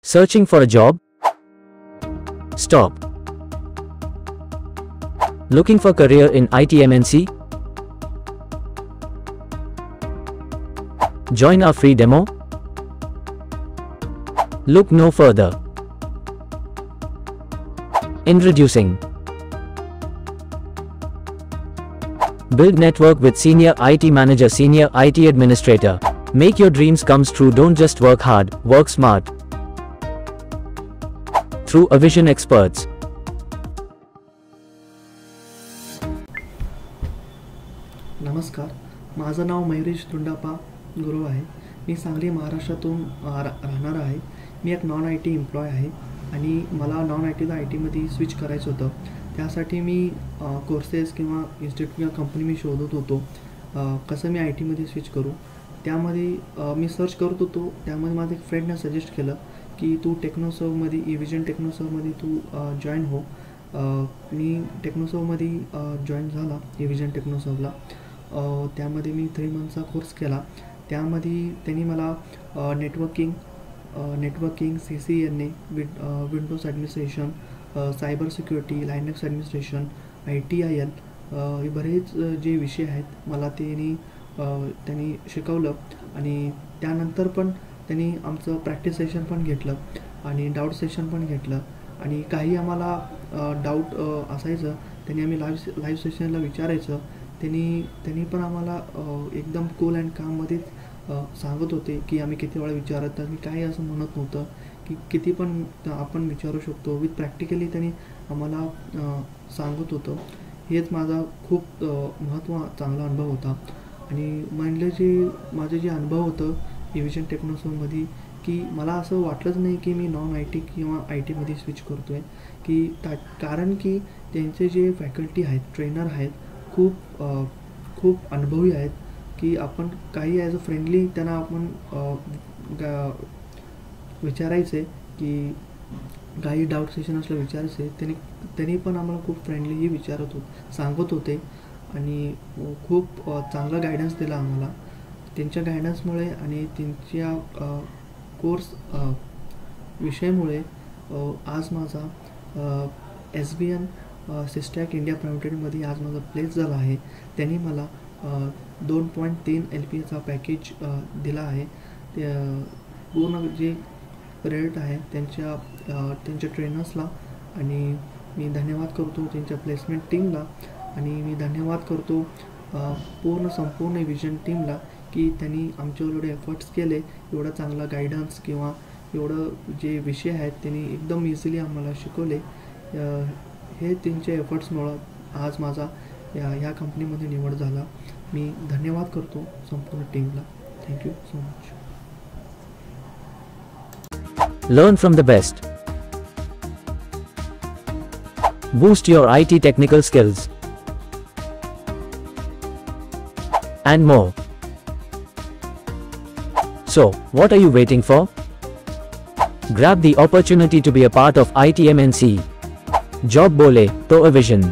Searching for a job? Stop. Looking for career in IT MNC? Join our free demo? Look no further. Introducing Build network with Senior IT Manager, Senior IT Administrator. Make your dreams come true. Don't just work hard, work smart. Through Avision Experts. नमस्कार, माझं नाव मयुरेश दुंडापा गुरु आहे. मी सांगली महाराष्ट्रातून राहणार आहे. मी एक non IT employ आहे आणि मला नॉन ITला ITमध्ये स्विच करायचं होतं. त्यासाठी मी कोर्सेस किंवा इन्स्टिट्यूट किंवा कंपनी मी शोधत होतो, कसं मी ITमध्ये स्विच करू. त्यामध्ये मी सर्च करत होतो. त्यामध्ये माझ्या एक फ्रेंडने सजेस्ट केलं की तू टेक्नोसर्वमध्ये एविजन टेक्नोसर्वमध्ये तू जॉईन हो. मी टेक्नोसर्वमध्ये जॉईन झाला एविजन टेक्नोसर्वला. त्यामध्ये मी 3 मंथचा कोर्स केला. त्यामध्ये त्यांनी मला networking CCNA Windows administration, cyber security, Linux administration, ITIL हे बरेच जे विषय आहेत मला त्यांनी शिकवलं. आणि त्यानंतर पण त्यांनी आमचं प्रॅक्टिस सेशन पण घेतलं आणि डाऊट सेशन पण घेतलं. आणि काही आम्हाला डाऊट असायचं त्यांनी आम्ही लाईव्ह सेशनला विचारायचं. त्यांनी पण आम्हाला एकदम कूल अँड काममध्ये सांगत होते की आम्ही किती वेळा विचारत, तर मी काही असं म्हणत नव्हतं की किती पण आपण विचारू शकतो. विथ प्रॅक्टिकली त्यांनी आम्हाला सांगत होतं. हेच माझा खूप चांगला अनुभव होता. आणि माझं जे अनुभव होतं एविजन टेक्नोसर्वमध्ये की मला असं वाटलंच नाही की मी नॉन IT किंवा ITमध्ये स्विच करतो आहे. कारण की त्यांचे जे फॅकल्टी आहेत, ट्रेनर आहेत, खूप अनुभवी आहेत की आपण काही ॲज अ फ्रेंडली त्यांना आपण विचारायचे की काही डाऊट सेशन असलं विचारायचे. त्यांनी पण आम्हाला खूप फ्रेंडली सांगत होते आणि खूप चांगला गायडन्स दिला आम्हाला. त्यांच्या गायडन्समुळे आणि त्यांच्या कोर्स विषयामुळे आज माझा SBN सिस्टॅक इंडिया प्रायव्हेटमध्ये आज माझा प्लेस झाला आहे. त्यांनी मला 2.3 LPAचा पॅकेज दिला आहे. पूर्ण जे क्रेडिट आहे त्यांच्या ट्रेनर्सला. आणि मी धन्यवाद करतो त्यांच्या प्लेसमेंट टीमला. आणि मी धन्यवाद करतो संपूर्ण विजन टीमला की त्यांनी आमच्यावर एवढे एफर्ट्स केले. एवढा चांगला गायडन्स किंवा एवढं जे विषय आहेत त्यांनी एकदम इझिली आम्हाला शिकवले. हे त्यांच्या एफर्ट्समुळं आज माझा ह्या कंपनीमध्ये निवड झाला. मी धन्यवाद करतो संपूर्ण टीमला. Thank you so much. Learn from the best. Boost your IT technical skills. And more. So, what are you waiting for? Grab the opportunity to be a part of IT MNC. Job bole to Avision.